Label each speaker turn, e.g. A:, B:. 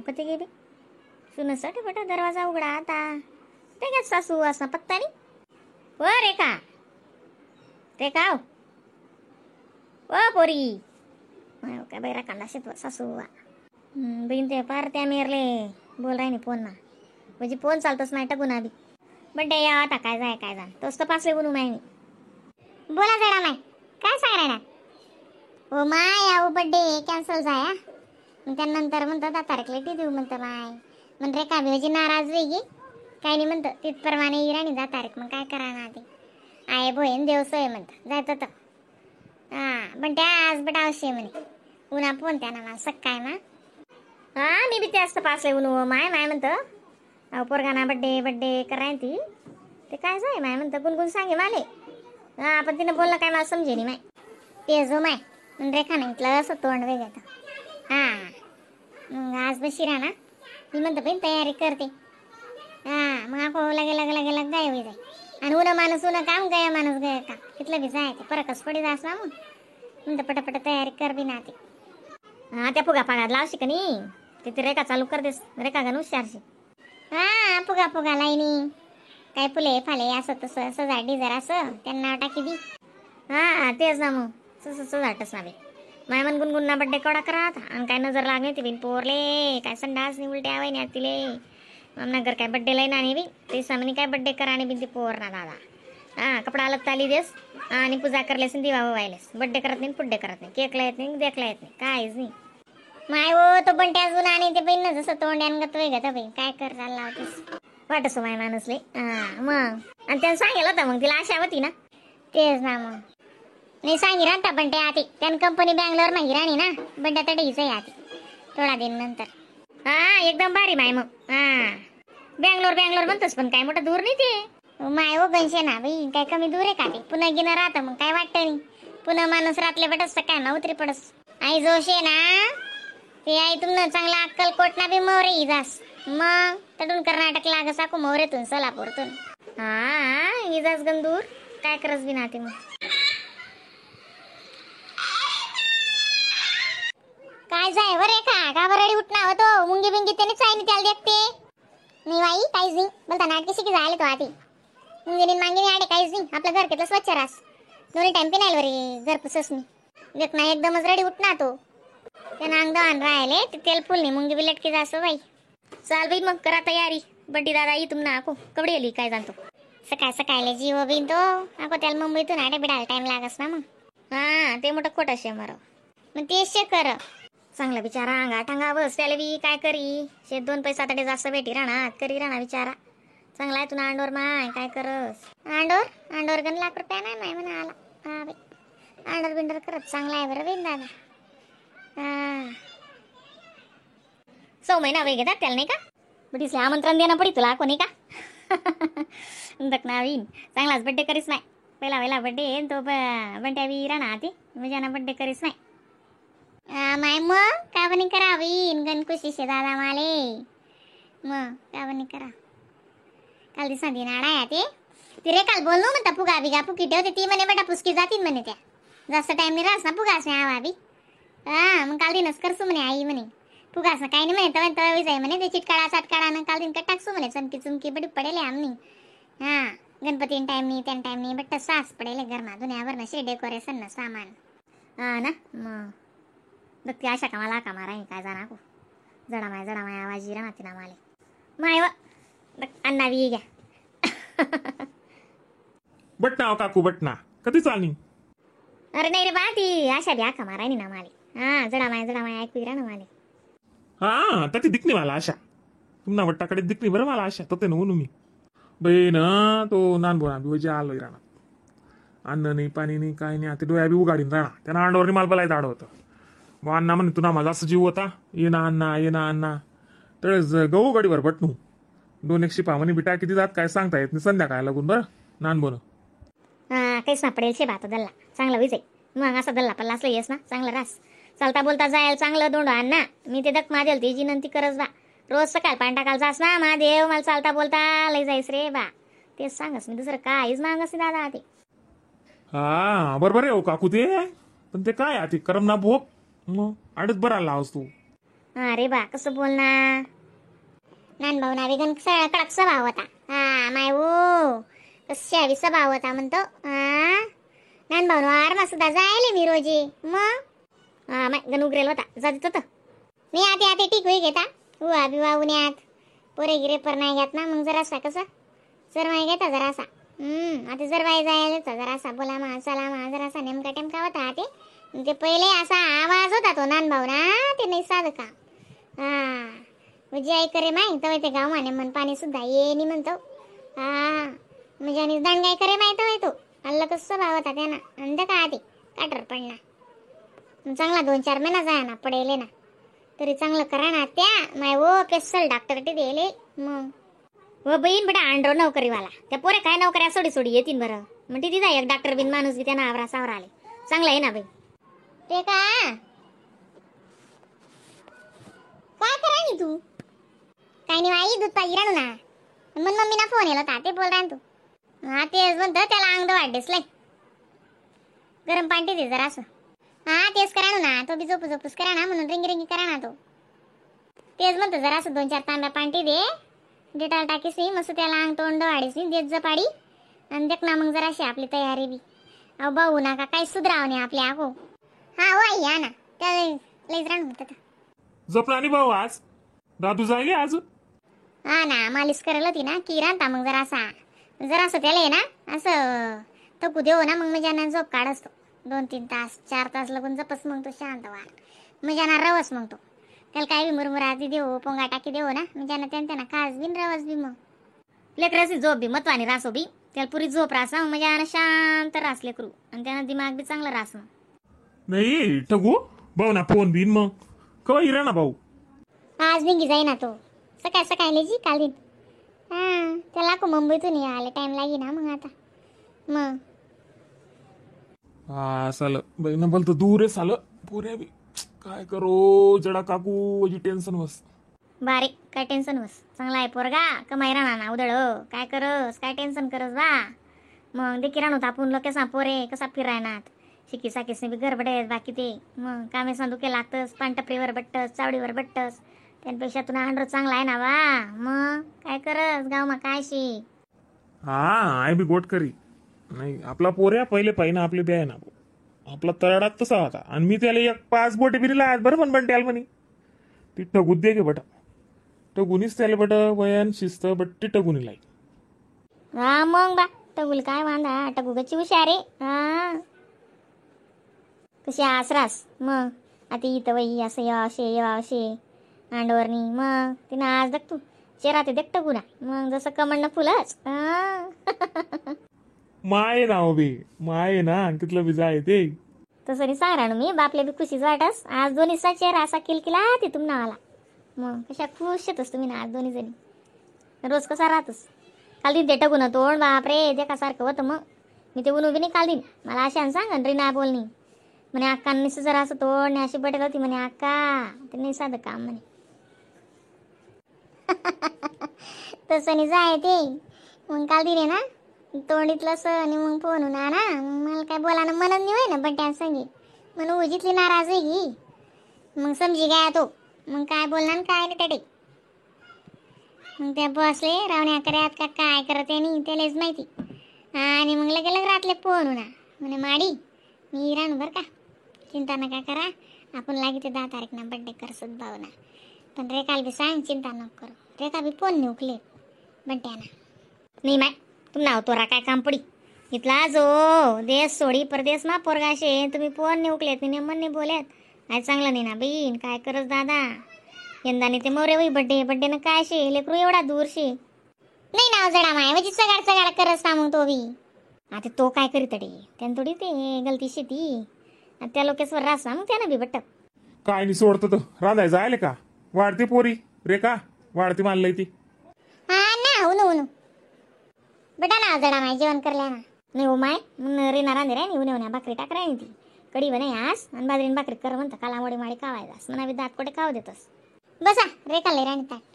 A: कधी गेली सुनसाठी बेटा दरवाजा उघडा आता ते काय सासू असं पत्ता नाही व रेखा रेखा ओ पोरी काय बैरा कांदा शेत सासू बहीण ते पार त्या मेरले बोल राही नाही फोन ना म्हणजे फोन चालतोच नाही टाकून आधी बड्डे या आता काय जाय तोच तर पासले बनू माय बोला जरा माय काय सांग राहिला हो माय अहो बड्डे कॅन्सल जाय त्यानंतर म्हणतो 10 तारखेला टी देऊ म्हणतं माय म्हण रे का भाऊजी नाराज वेगळी काही नाही म्हणतं तिथप्रमाणे इराणी 10 तारीख मग काय करा ना ते आहे बोईन देवसोय म्हणतं जायचं तर हां पण त्या आज बेटा अवश्य म्हणे उन्हा फोन त्यानं मला सकाळ ना हां मी बी त्याच पासले ऊन माय म्हणतं अहो पोरगाना बड्डे कराय ती ते काय जाय माय म्हणतं गुणगुण सांगे माले हां पण तिनं बोललं काय मला समजे नाही माय ते जो माय रेखा म्हटलं असं तोंड वेगळं हां मग आज बशी राहा ना मी म्हणतो पण तयारी करते हां मग आपण लगे गाय होई जाय आणि उन्हा माणूस उन्हा काम गया माणूस गया का तिथलं बी जायचं परकच पडी जास ना मग म्हणतं पटापट तयारी कर बी ना ते हां त्या फुगा फागात लावशी का नाही तिथे रेखा चालू कर देस रेखा घालून हुशारशी हां फुगा लाईनी काय फुले फाले असं तसं सजाडी जरा असं त्यांना टाकी दी हां तेच ना मग सजाटच ना बे माय मन गुणगुणना बड्डे केवढा करात आणि काय नजर लागणे ती बिन पोरले काय संडास नि उलटे आवाय नाही तिले नगर काय बड्डे लय ना बी ते सामने काय बड्डे करा आणि बिन ती पोर ना दादा हां कपडा अलग ताली देस आणि पूजा करलेस दिवा वायलेस बड्डे करत नाही पुड्डे करत नाही केकला येत नाही देखला येत नाही काहीच नाही माय हो तो बंटे अजून आणि ते बहीण जसं तोंड्यान गत वेगळं तर बहीण काय कर चालला होतीस वाटसो माय माणूसले हां मग आणि त्यानं सांगेल होतं मग तिला आशा होती ना तेच ना मग नाही सांगी राहता बंटे आती त्यानं कंपनी बँगलोर नाही राणी ना बंड्या तडीच आहे आती थोडा दिन नंतर हां एकदम भारी माय मग हां बँगलोर म्हणतोस पण काय मोठं दूर नाही ते माय हो गणशे ना बाई काय कमी दूर आहे का ते पुन्हा गिनं राहतं मग काय वाटतं नाही पुन्हा माणूस रातले बटस काय ना उतरी पडस आई जोश आहे ना ते आई तुमनं चांगला अक्कलकोट ना बी मोरे जास मग तडून कर्नाटक लाग साकू मोरेतून सोलापूरतून हां इजास गंदूर काय करस बी ना ते मग काय जाय बरे का बरडी उठना होतो मुंगी बिंगी त्याने चायनी त्याला देखते नाही बाई काहीच नाही बोलता नाटकी शिकी जायला तो आधी मुंगी मांगी आडे काहीच नाही आपलं घर घेतलं स्वच्छ रास दोन्ही टाइम पिनायला बरे घर पुसस नाही देख ना एकदमच रडी उठना तो त्यानं अंग दवान राहिले ते तेल फुल नाही मुंगी बिलट की जासो बाई चाल बाई मग करा तयारी बड्डी दादा ई तुमना आको कबड्डी आली काय जाणतो सकाळले जीव बिन तो आको त्याला मुंबईतून आडे बिडायला टाइम लागस ना मग हां ते मोठं खोटं शे मर मग तेच शे कर चांगला बिचारा अंगा टांगा बस त्याला बी काय करी शे 2 पैसा तडे जास्त भेटी राहणार करी राहणार बिचारा चांगला आहे तुला अंडोर माय काय करस अंडोर गण लाख रुपया नाही माय म्हणा आला हां बाई अंडर बिंडर करत चांगला आहे बरं बिन दादा हां 6 महिना वय घेतात त्याला नाही का बटीसले आमंत्रण देणं पडी तुला कोणी का दक नावीन चांगलाच बड्डे करीस नाही पहिला बड्डे तो बंट्या बी राहणार ती म्हणजे ना बड्डे करीस नाही माय मग का बनी करावीन गणकुशी शे दादा माले मग का बनी करा काल दिसा दिन आडा ते रे काल बोललो म्हणता फुगा बिगा फुकी ठेवते ती म्हणे बेटा पुसकी जातील म्हणे त्या जास्त टाइम नाही राहस ना फुगास नाही आवा बी हां मग काल दिनच करसू म्हणे आई म्हणे फुगास काही नाही म्हणे तवा तवा जाय म्हणे ते चिटकाळा चाटकाळा न काल दिन का टाकसू म्हणे चमकी बडी पडेल आमनी हां गणपतीन टाइम नाही त्यान टाइम नाही बट सास पडेल घरमा दुनियाभर नसे डेकोरेशन न सामान हां ना मग दक्ती आशा कामाला का मारा काय जाणार को जडा माय आवाजी राहते ना माले माय अण्णा बी घ्या
B: बटना काकू बटना कधी चालनी
A: अरे नाही रे बा ती आशा बी आका मारायनी ना माले हां जडा माय ऐकू ना माले
B: हां ती दिखणी मला आशा तुमना वट्टाकडे दिखणी बरं मला आशा तर ते नवू मी बहीण तो नानबोना बी वजे आलोय राहणार अन्न नाही पाणी नाही काही नाही आता डोळ्या बी उगाडीन राहणार त्यांना अंडोवर माल बलाय दाड होतं मग अण्णा म्हणे तुला माझा असं जीव होता ये ना अण्णा तळेच गहू गाडीवर बटनू 2 एक शिपा म्हणे बिटा किती जात काय सांगता येत नाही संध्याकाळ लागून बरं नानबोन
A: हां काहीच ना पडेल शे बात दल्ला चांगला विजय मग असा दल्ला पल्ला असलं येस ना चांगला रास चालता बोलता जायल चांगलं दोंड अण्णा मी ते दक मादेल ती विनंती करस बा रोज सकाळ पांटाकाल जास ना महादेव मला चालता बोलता लय जाईस रे बा तेच सांगस मी दुसरं काहीच मागस दादा ते
B: हा बरोबर आहे हो काकू ते पण ते काय ते करम ना भोग मग आडच बरा लावस तू
A: अरे बा कसं बोलणार. नानभाऊ ना वेगन कडक स्वभाव होता. हा माय ओ कशा बी स्वभाव होता म्हणतो. हा नानभाऊ आरमा सुद्धा जायले मी रोजी. मग हा माय गण उगरेल होता जात होतं. मी आते ठीक होई घेता हुआ बिवा उन्यात पोरे गिरे पर नाही घेत ना. मग जरासा कसं सरवाई घेता जरासा. आता सरवाई जायला जरासा बोला मा चला मा जरासा नेमका टेमका होता. ते पहिले असा आवाज होता तो नानभाऊ ना. ते नाही साधं का. हा म्हणजे आई करे माय तवय ते गाव माने मन पाणी सुद्धा ये नि म्हणतो. हा म्हणजे आणि दांडगाई करे माय तवय तो अल्ल कसं भाव होता त्याना. अंध का आधी काटर पडला चांगला 2-4 महिना जाय ना पडेले ना. तरी चांगलं करा ना त्या माय ओ पेशल डॉक्टर टे दिले. मग व बहीण बेटा आंड्रो नोकरीवाला त्या पोरे काय नोकऱ्या सोडी येतील बरं. म्हणते तिथं एक डॉक्टर बिन माणूस बी त्यांना आवरा सावर आले. चांगलं आहे ना बाई ते का. काय करा नी तू काय नाही आई दूध पाहिजे राणू ना. मग मम्मीना फोन येलो होता ते बोल रान तू. हा तेच म्हणतो त्याला अंग वाढेस लय गरम पाणी दे जरा असं. हा तेच करा ना तो बी झोपूस करा ना म्हणून रिंगी करा ना तो. तेच म्हणतो जरा असं 2-4 तांब्या पाणी दे डेटाल टाकीसी मस्त त्याला अंग तोंड वाढीसी देत जपाडी आणि देख ना मग जराशी आपली तयारी बी. अहो भाऊ नका काही सुधराव नाही आपली आहो. हा हो आई या ना त्या लईच रान होत.
B: जपला आणि भाऊ आज दादू जायले आज.
A: हा ना मालिश करायला होती ना की राहता मग जरासं त्याला आहे ना असं थकू देऊ ना. मग मजाना झोप काढ असतो 2-3 तास 4 तास लगून जपस मग तो शांत व्हा मजाना रवस मग तो त्याला काय बी मुरमुराती देऊ पोंगा टाकी देऊ ना मजाना त्यांना खास बिन रवस बी. मग लेकराची झोप बी मतवानी रासो बी त्याला पुरी झोप रासा मग मजाना शांत रास लेकरू आणि त्यांना दिमाग बी चांगलं रास.
B: नाही ठगू भाऊ ना फोन बिन मग कवा इरा ना भाऊ.
A: आज बिंगी जाई ना तो सकाळी लेजी काल दिन. हा त्याला को मुंबईतून आले टाइम लागी ना मग आता. मग
B: हा सालं बहिणा बोल तर दूर आहे सालं पोऱ्या बी काय करो जडा काकू अजी टेन्शन बस.
A: बारीक काय टेन्शन बस चांगला आहे पोरगा कमाई राहणार ना उदळ काय करस काय टेन्शन करस बा. मग देखील राहणार आपण लोक कसा पोरे कसा फिरायनात शिकी साकीसने बी गरबडे बाकी ते. मग कामे सांदुके लागतस पानटपरीवर बट्टस चावडीवर बट्टस त्यापेक्षा तुला अंडर चांगला आहे ना बा. मग काय करस गाव मा काय शी.
B: हा आय बी गोट करी नाही आपला पोऱ्या पहिले पाहिजे आपले द्याय ना आपला तळाडात तसा होता. आणि मी त्याला 1-5 बोटे बिरीला बरं पण त्याला म्हणे ती ठगूत दे गे बटा टगुनीच त्याला बट वयन शिस्त बट ती टगुनी लाई.
A: हा मग बा टगुल काय वांदा टगुगाची हुशारे. हा कशी आसरास मग आता इथं वही असं या असे अंडवरनी. मग तिनं आज दग तू चेहरा ते देख टगुना मग जसं commend फुलच.
B: My now be my ना तिथलं बी जाय ते
A: तसं नाही सांग राणू मी बापले बी खुशीच वाटस. आज दोन्हीचा चेहरा असा किलकिला ते तुम नावाला. मग कशा खुश येतोस तुम्ही ना आज दोन्ही जणी रोज कसा राहतोस. काल दिन ते टगून तोंड बापरे देखासारखं होतं. मग मी ते उन्हू बी नाही काल दिन मला अशा सांग री ना बोलणी म्हणे अक्कांनी जरा असं तोंड अशी बटेल होती म्हणे अक्का ते नाही साधं काम म्हणे. तसं नाही जाय ते. मग काल दिले ना तोंडीतलं असं आणि मग फोन ना मला काय बोलानं म्हणत नाही होय ना बंट्या संगी म्हणून उजितली नाराज आहे की. मग समजी गया तो मग काय बोलणार काय नाही तडे. मग त्या बसले रावण्या करत का काय करत आहे नाही त्यालाच माहिती. आणि मग लगे रातले फोन ना म्हणे माडी मी राहणू बरं का चिंता नका करा आपण लागी ते 10 तारीखना बड्डे करसत भावना. पण रेखाला बी सांग चिंता नको करू. रेखा बी फोन निवकले बंट्याना नाही माय तुम नाव तोरा काय काम पडी इथला जो देश सोडी परदेश मा पोरगाशे तुम्ही फोन निवकलेत नाही मन नाही बोलत. काय चांगलं नाही ना बहीण काय करस दादा यंदाने ते मोरे वही बड्डे ना काय शे लेकरू एवढा दूर शे. नाही नाव जडा माय म्हणजे सगाड करस का मग तो बी. आता तो काय करीत रे त्यानं थोडी ते गलती शेती त्या लोकेश्वर रासा मग त्यानं बी बट्ट
B: काय नाही सोडतं तर राधाय जायले का वाढते पोरी रेखा वाढते मानलंय ती.
A: हा ना उन्हू बेटा ना जडा माय जेवण करल्या ना नाही हो माय मग रेना रांधे रे उन्हा भाकरी टाक राही ती कडी बने आज आणि बाजरीन भाकरी कर म्हणता काला मोडी माडी खावायला म्हणा दात कोटे खाऊ देतोस. बसा रेखाला राणी ताक